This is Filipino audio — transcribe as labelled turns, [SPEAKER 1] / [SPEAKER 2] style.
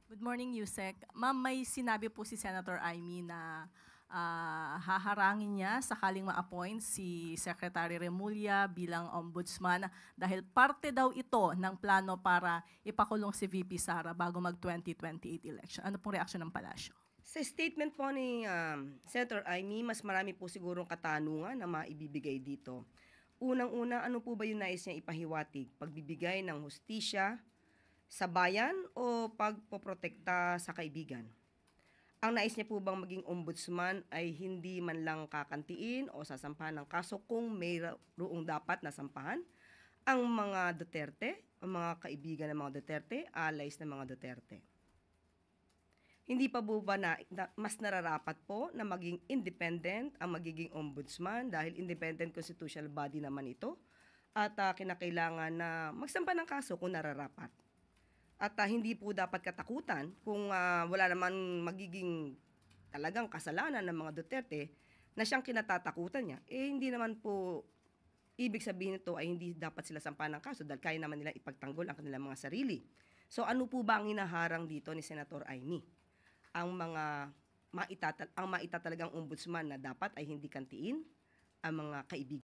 [SPEAKER 1] Good morning, Yusek. Ma'am, may sinabi po si Senator Amy na haharangin niya sakaling ma-appoint si Secretary Remulla bilang ombudsman dahil parte daw ito ng plano para ipakulong si VP Sara bago mag-2028 election. Ano pong reaksyon ng palasyo?
[SPEAKER 2] Sa statement po ni Senator Amy, mas marami po sigurong katanungan na maibibigay dito. Unang-una, ano po ba yung nais niya ipahiwatig? Pagbibigay ng hustisya sa bayan o pagpoprotekta sa kaibigan? Ang nais niya po bang maging ombudsman ay hindi man lang kakantiin o sasampahan ng kaso kung mayroong dapat na sampahan? Ang mga Duterte, ang mga kaibigan ng mga Duterte, allies ng mga Duterte. Hindi pa po ba mas nararapat po na maging independent ang magiging ombudsman dahil independent constitutional body naman ito at kinakailangan na magsampa ng kaso kung nararapat. At hindi po dapat katakutan kung wala naman magiging talagang kasalanan ng mga Duterte na siyang kinatatakutan niya. Hindi naman po ibig sabihin nito ay hindi dapat sila sampahan ng kaso dahil kaya naman nila ipagtanggol ang kanilang mga sarili. So ano po ba ang hinaharang dito ni Senator Amy? Ang maita talagang ombudsman na dapat ay hindi kantiin ang mga kaibigan.